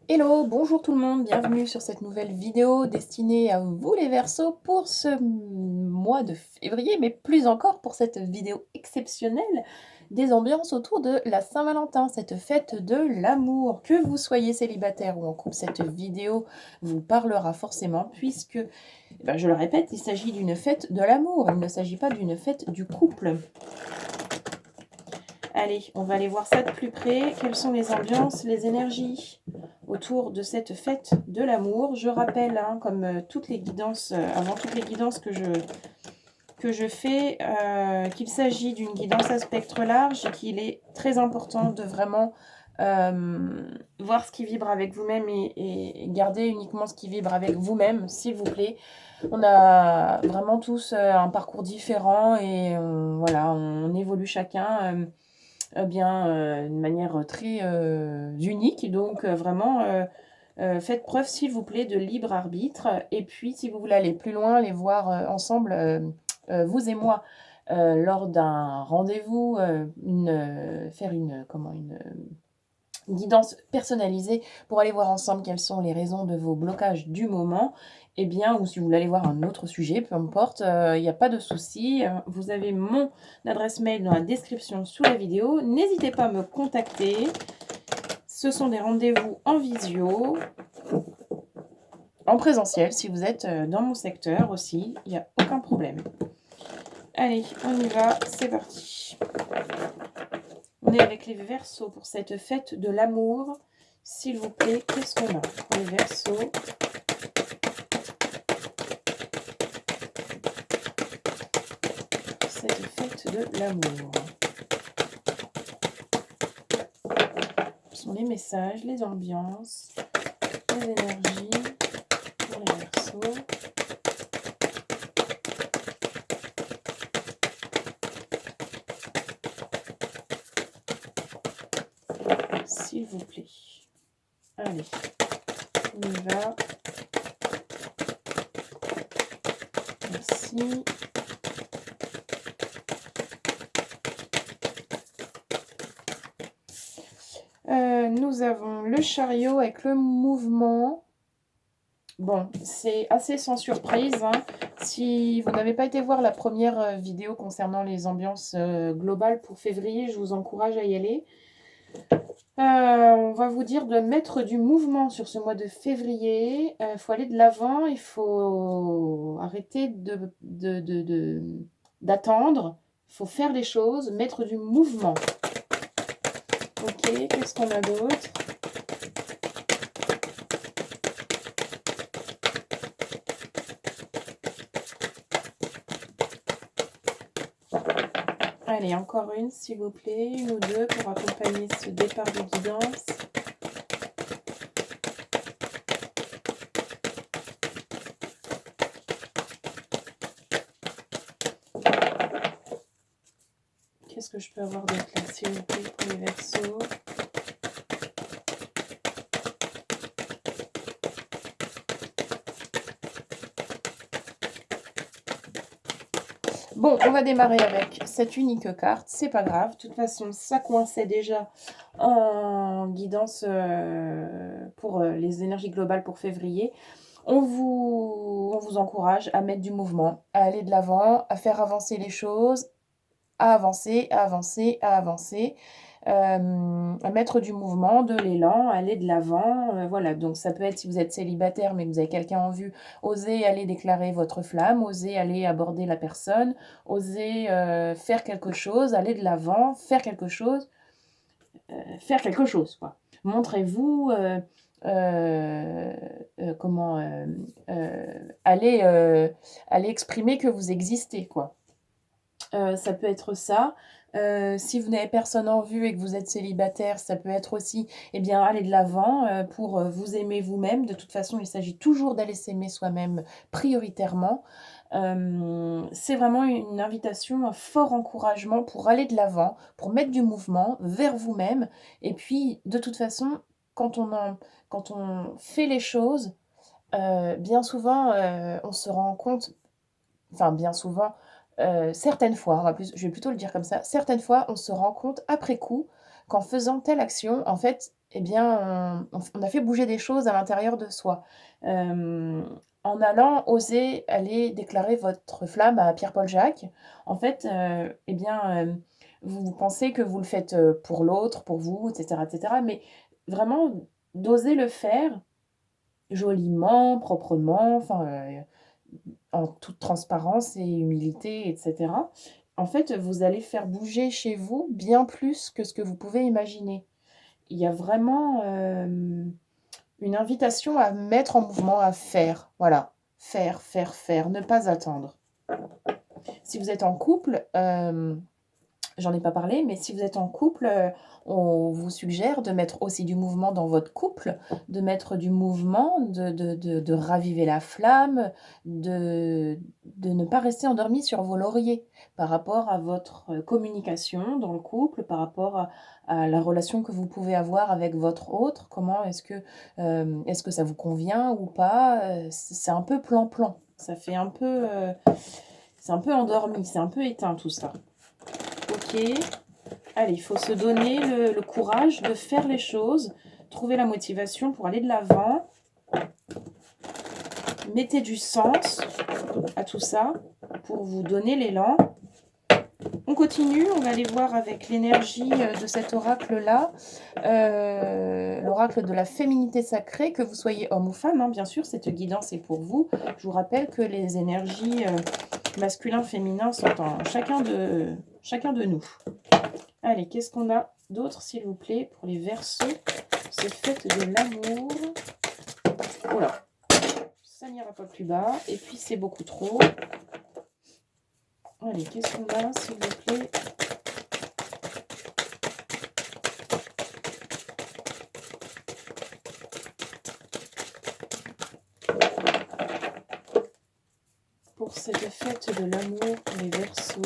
Hello, bonjour tout le monde, bienvenue sur cette nouvelle vidéo destinée à vous les Verseaux pour ce mois de février, mais plus encore pour cette vidéo exceptionnelle des ambiances autour de la Saint-Valentin, cette fête de l'amour. Que vous soyez célibataire ou en couple, cette vidéo vous parlera forcément puisque, je le répète, il s'agit d'une fête de l'amour, il ne s'agit pas d'une fête du couple. Allez, on va aller voir ça de plus près. Quelles sont les ambiances, les énergies autour de cette fête de l'amour? Je rappelle, comme toutes les guidances, avant toutes les guidances que je fais, qu'il s'agit d'une guidance à spectre large et qu'il est très important de vraiment voir ce qui vibre avec vous-même et garder uniquement ce qui vibre avec vous-même, s'il vous plaît. On a vraiment tous un parcours différent et voilà, on évolue chacun de manière très unique. Donc vraiment, faites preuve, s'il vous plaît, de libre arbitre. Et puis, si vous voulez aller plus loin, les voir ensemble, vous et moi, lors d'un rendez-vous, faire une guidance personnalisée pour aller voir ensemble quelles sont les raisons de vos blocages du moment, eh bien, ou si vous voulez aller voir un autre sujet, peu importe, il n'y a pas de souci. Vous avez mon adresse mail dans la description sous la vidéo. N'hésitez pas à me contacter. Ce sont des rendez-vous en visio, en présentiel, si vous êtes dans mon secteur aussi, il n'y a aucun problème. Allez, on y va, c'est parti. On est avec les Verseaux pour cette fête de l'amour. S'il vous plaît, qu'est-ce qu'on a pour les Verseaux? Cette fête de l'amour. Ce sont les messages, les ambiances, les énergies pour les Verseaux. S'il vous plaît. Allez, on y va. Merci. Nous avons le chariot avec le mouvement. Bon, c'est assez sans surprise. Si vous n'avez pas été voir la première vidéo concernant les ambiances globales pour février, je vous encourage à y aller. On va vous dire de mettre du mouvement sur ce mois de février. Il faut aller de l'avant, il faut arrêter d'attendre. Il faut faire les choses, mettre du mouvement. Ok, qu'est-ce qu'on a d'autre? Allez, encore une, s'il vous plaît, une ou deux pour accompagner ce départ de guidance. Qu'est-ce que je peux avoir d'autre là, s'il vous plaît, pour les Verseaux? Bon, on va démarrer avec cette unique carte, c'est pas grave. De toute façon, ça coinçait déjà en guidance pour les énergies globales pour février. On vous encourage à mettre du mouvement, à aller de l'avant, à faire avancer les choses, à avancer, à avancer, à avancer, à mettre du mouvement, de l'élan, aller de l'avant. Voilà, donc ça peut être si vous êtes célibataire mais que vous avez quelqu'un en vue, osez aller déclarer votre flamme, osez aller aborder la personne, osez faire quelque chose, aller de l'avant, faire quelque chose, quoi. Montrez-vous, allez exprimer que vous existez, quoi. Ça peut être ça. Si vous n'avez personne en vue et que vous êtes célibataire, ça peut être aussi, aller de l'avant pour vous aimer vous-même. De toute façon, il s'agit toujours d'aller s'aimer soi-même prioritairement. C'est vraiment une invitation, un fort encouragement pour aller de l'avant, pour mettre du mouvement vers vous-même. Et puis, de toute façon, quand on fait les choses, bien souvent, on se rend compte, enfin bien souvent, certaines fois, je vais plutôt le dire comme ça, certaines fois, on se rend compte après coup qu'en faisant telle action, en fait, eh bien, on a fait bouger des choses à l'intérieur de soi. En allant oser aller déclarer votre flamme à Pierre-Paul Jacques, en fait, eh bien, vous pensez que vous le faites, pour l'autre, pour vous, et cetera, mais vraiment d'oser le faire joliment, proprement, enfin, en toute transparence et humilité, et cetera. En fait, vous allez faire bouger chez vous bien plus que ce que vous pouvez imaginer. Il y a vraiment, une invitation à mettre en mouvement, à faire. Voilà, faire, faire, faire, ne pas attendre. Si vous êtes en couple, j'en ai pas parlé, mais si vous êtes en couple, on vous suggère de mettre aussi du mouvement dans votre couple, de mettre du mouvement, de raviver la flamme, de ne pas rester endormi sur vos lauriers par rapport à votre communication dans le couple, par rapport à la relation que vous pouvez avoir avec votre autre. Comment est-ce que ça vous convient ou pas? C'est un peu plan-plan. Ça fait un peu, c'est un peu endormi, c'est un peu éteint tout ça. OK. Allez, il faut se donner le courage de faire les choses, trouver la motivation pour aller de l'avant. Mettez du sens à tout ça pour vous donner l'élan. On continue, on va aller voir avec l'énergie de cet oracle-là, l'oracle de la féminité sacrée, que vous soyez homme ou femme, hein, bien sûr, cette guidance est pour vous. Je vous rappelle que les énergies masculin, féminin sont en chacun de nous. Allez, qu'est-ce qu'on a d'autre, s'il vous plaît, pour les Verseaux, ces fêtes de l'amour? Oh là, ça n'ira pas plus bas. Et puis, c'est beaucoup trop. Allez, qu'est-ce qu'on a, s'il vous plaît? Pour cette fête de l'amour pour les Verseaux.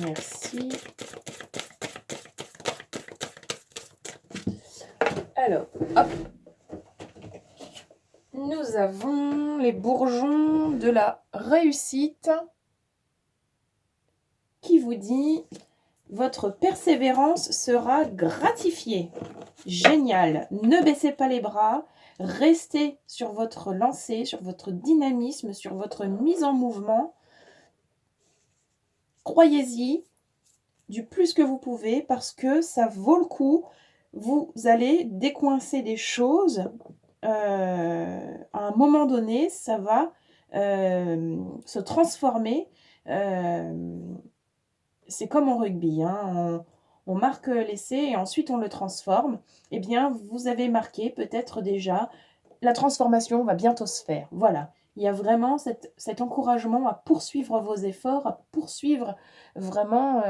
Merci. Alors, hop. Nous avons les bourgeons de la réussite qui vous dit « Votre persévérance sera gratifiée ». Génial. Ne baissez pas les bras. Restez sur votre lancée, sur votre dynamisme, sur votre mise en mouvement. Croyez-y du plus que vous pouvez parce que ça vaut le coup. Vous allez décoincer des choses. À un moment donné, ça va se transformer. C'est comme en rugby, hein, on marque l'essai et ensuite on le transforme. Eh bien, vous avez marqué peut-être déjà, la transformation va bientôt se faire. Voilà, il y a vraiment cet encouragement à poursuivre vos efforts, à poursuivre vraiment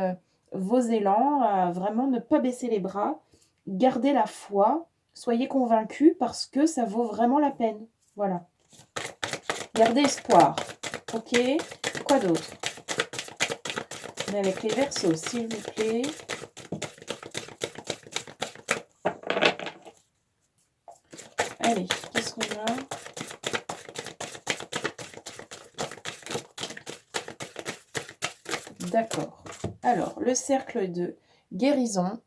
vos élans, à vraiment ne pas baisser les bras, garder la foi, soyez convaincus parce que ça vaut vraiment la peine. Voilà. Gardez espoir. Ok, quoi d'autre? Mais avec les Verseaux, s'il vous plaît. Allez, qu'est-ce qu'on a? D'accord. Alors, le cercle de guérison.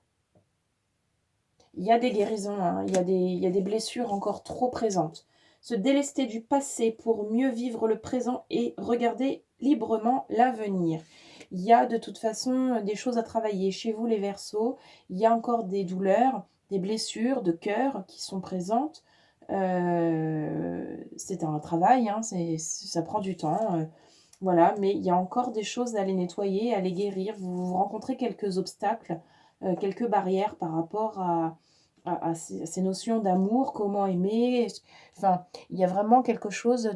Il y a des guérisons, hein, il y a des blessures encore trop présentes. Se délester du passé pour mieux vivre le présent et regarder librement l'avenir. Il y a de toute façon des choses à travailler. Chez vous, les Verseaux, il y a encore des douleurs, des blessures de cœur qui sont présentes. C'est un travail, hein, ça prend du temps. Voilà, mais il y a encore des choses à les nettoyer, à les guérir. Vous rencontrez quelques obstacles, quelques barrières par rapport à ces notions d'amour, comment aimer. Enfin, il y a vraiment quelque chose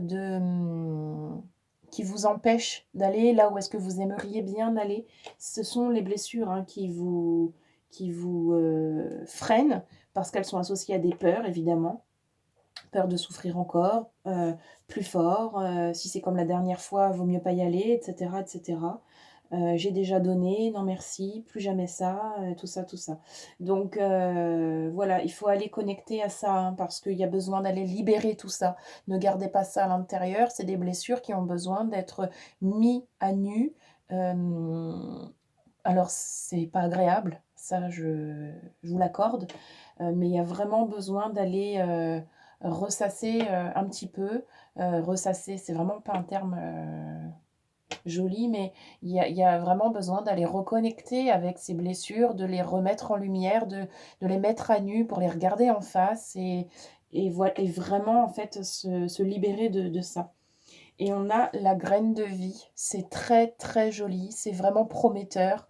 qui vous empêche d'aller là où est-ce que vous aimeriez bien aller. Ce sont les blessures, hein, qui vous freinent parce qu'elles sont associées à des peurs, évidemment. Peur de souffrir encore, plus fort, si c'est comme la dernière fois, vaut mieux pas y aller, et cetera, et cetera. J'ai déjà donné, non merci, plus jamais ça, tout ça, tout ça. Donc voilà, il faut aller connecter à ça, hein, parce qu'il y a besoin d'aller libérer tout ça. Ne gardez pas ça à l'intérieur, c'est des blessures qui ont besoin d'être mis à nu. Alors c'est pas agréable, ça je vous l'accorde, mais il y a vraiment besoin d'aller ressasser un petit peu. Ressasser, c'est vraiment pas un terme joli, mais il y a vraiment besoin d'aller reconnecter avec ces blessures, de les remettre en lumière, de les mettre à nu pour les regarder en face et vraiment en fait se libérer de ça. Et on a la graine de vie. C'est très, très joli, c'est vraiment prometteur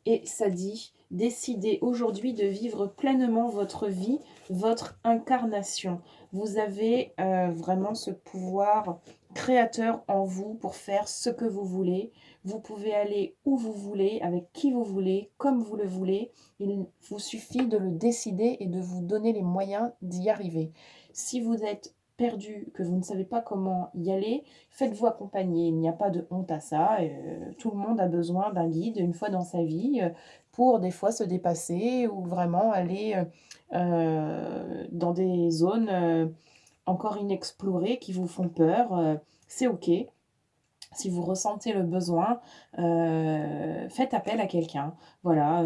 et ça dit: «Décidez aujourd'hui de vivre pleinement votre vie, votre incarnation». Vous avez, vraiment ce pouvoir créateur en vous pour faire ce que vous voulez. Vous pouvez aller où vous voulez, avec qui vous voulez, comme vous le voulez. Il vous suffit de le décider et de vous donner les moyens d'y arriver. Si vous êtes perdu, que vous ne savez pas comment y aller, faites-vous accompagner. Il n'y a pas de honte à ça. Tout le monde a besoin d'un guide une fois dans sa vie pour des fois se dépasser ou vraiment aller dans des zones encore inexplorées qui vous font peur. C'est OK. Si vous ressentez le besoin, faites appel à quelqu'un. Voilà,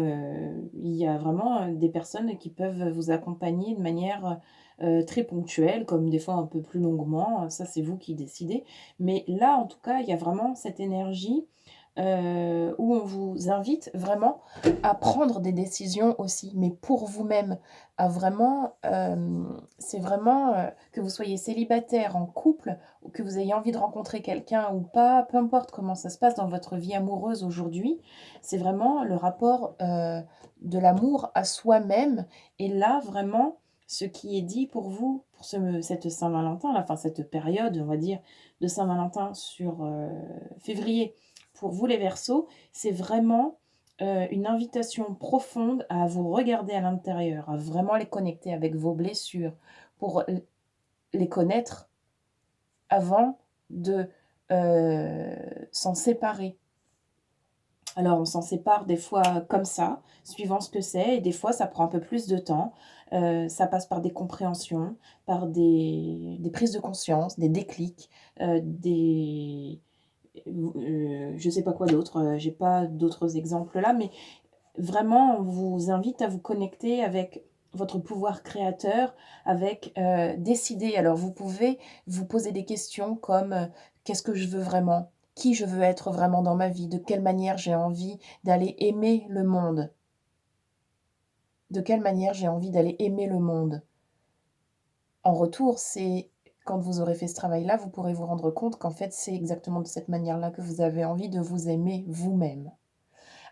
il y a vraiment, des personnes qui peuvent vous accompagner de manière, très ponctuelle, comme des fois un peu plus longuement, ça c'est vous qui décidez. Mais là, en tout cas, il y a vraiment cette énergie, où on vous invite vraiment à prendre des décisions aussi, mais pour vous-même, à vraiment, c'est vraiment, que vous soyez célibataire, en couple, ou que vous ayez envie de rencontrer quelqu'un ou pas, peu importe comment ça se passe dans votre vie amoureuse aujourd'hui, c'est vraiment le rapport, de l'amour à soi-même et là, vraiment, ce qui est dit pour vous, pour cette Saint-Valentin là, enfin cette période, on va dire, de Saint-Valentin sur, février, pour vous les Verseaux, c'est vraiment, une invitation profonde à vous regarder à l'intérieur, à vraiment les connecter avec vos blessures, pour les connaître avant de, s'en séparer. Alors on s'en sépare des fois comme ça, suivant ce que c'est et des fois ça prend un peu plus de temps. Ça passe par des compréhensions, par des prises de conscience, des déclics, des je sais pas quoi d'autre, j'ai pas d'autres exemples là, mais vraiment on vous invite à vous connecter avec votre pouvoir créateur, avec, décider. Alors vous pouvez vous poser des questions comme, «Qu'est-ce que je veux vraiment? Qui je veux être vraiment dans ma vie? De quelle manière j'ai envie d'aller aimer le monde? De quelle manière j'ai envie d'aller aimer le monde?» En retour, c'est quand vous aurez fait ce travail-là, vous pourrez vous rendre compte qu'en fait, c'est exactement de cette manière-là que vous avez envie de vous aimer vous-même.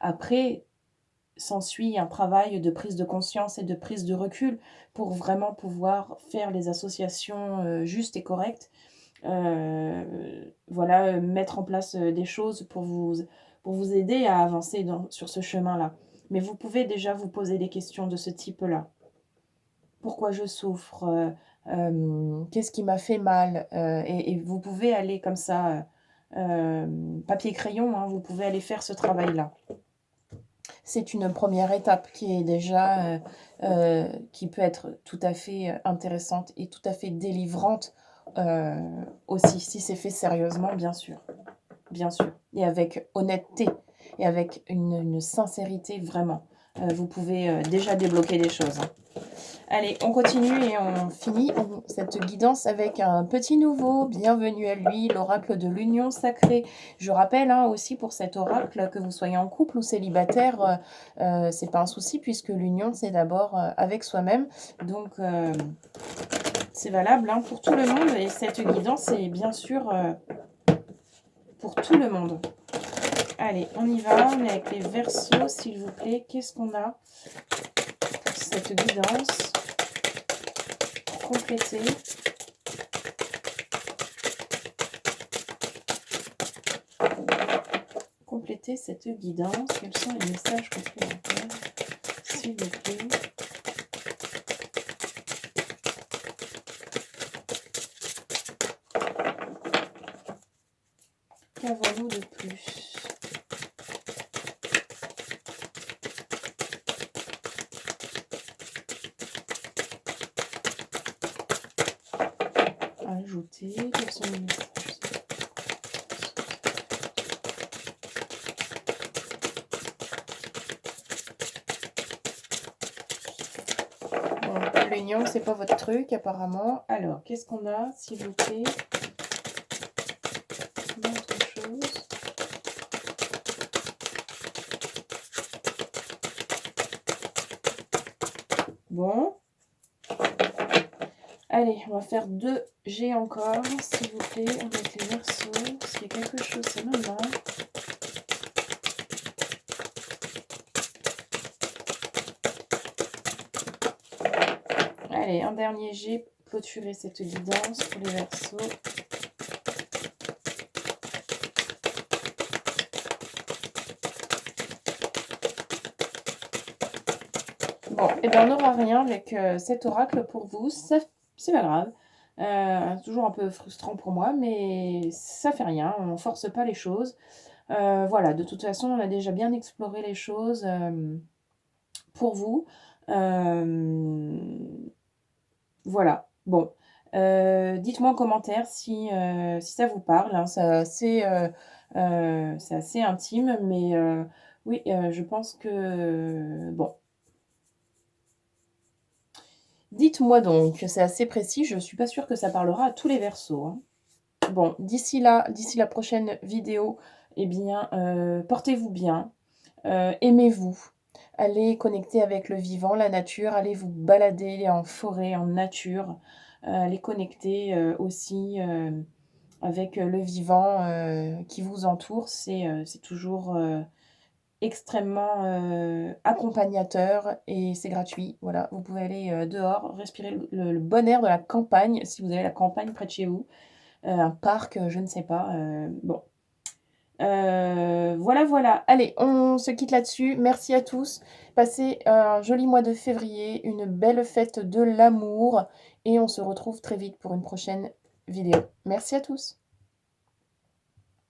Après, s'ensuit un travail de prise de conscience et de prise de recul pour vraiment pouvoir faire les associations, justes et correctes. Voilà, mettre en place, des choses pour vous aider à avancer sur ce chemin-là. Mais vous pouvez déjà vous poser des questions de ce type-là. Pourquoi je souffre? Qu'est-ce qui m'a fait mal? Et vous pouvez aller comme ça, papier crayon, hein, vous pouvez aller faire ce travail-là. C'est une première étape qui est déjà, qui peut être tout à fait, intéressante et tout à fait délivrante, heu, aussi, si c'est fait sérieusement, bien sûr et avec honnêteté et avec une sincérité vraiment. Vous pouvez, déjà débloquer des choses, hein. Allez, on continue et on finit cette guidance avec un petit nouveau. Bienvenue à lui, l'oracle de l'union sacrée. Je rappelle hein, aussi pour cet oracle, que vous soyez en couple ou célibataire, c'est pas un souci puisque l'union, c'est d'abord avec soi-même. Donc, c'est valable hein, pour tout le monde et cette guidance est bien sûr pour tout le monde. Allez, on y va. On est avec les Verseaux, s'il vous plaît. Qu'est-ce qu'on a pour cette guidance? Compléter. Compléter cette guidance. Quels sont les messages complémentaires, s'il vous plaît? Qu'avons-nous de plus? Ajouter. Quels sont les messages? l'union, c'est pas votre truc, apparemment. Alors, qu'est-ce qu'on a, s'il vous plaît? Autre chose. Bon. Allez, on va faire 2 G encore, s'il vous plaît, avec les Verseaux. S'il y a quelque chose, c'est maintenant. Allez, un dernier G, clôturer cette guidance pour les Verseaux. Bon, et bien on n'aura rien avec cet oracle pour vous, c'est pas grave. Toujours un peu frustrant pour moi, mais ça fait rien, on ne force pas les choses. Voilà, de toute façon, on a déjà bien exploré les choses pour vous. Voilà, bon. Dites-moi en commentaire si ça vous parle, hein. C'est assez intime, mais oui, je pense que... Bon. Dites-moi donc, c'est assez précis, je ne suis pas sûre que ça parlera à tous les Verseaux, hein. Bon, d'ici là, d'ici la prochaine vidéo, eh bien, portez-vous bien, aimez-vous, allez connecter avec le vivant, la nature, allez vous balader en forêt, en nature, allez connecter aussi avec le vivant qui vous entoure, c'est toujours extrêmement accompagnateur et c'est gratuit. Voilà, vous pouvez aller dehors, respirer le bon air de la campagne, si vous avez la campagne près de chez vous, un parc, je ne sais pas. Bon, voilà, voilà. Allez, on se quitte là-dessus. Merci à tous. Passez un joli mois de février, une belle fête de l'amour et on se retrouve très vite pour une prochaine vidéo. Merci à tous.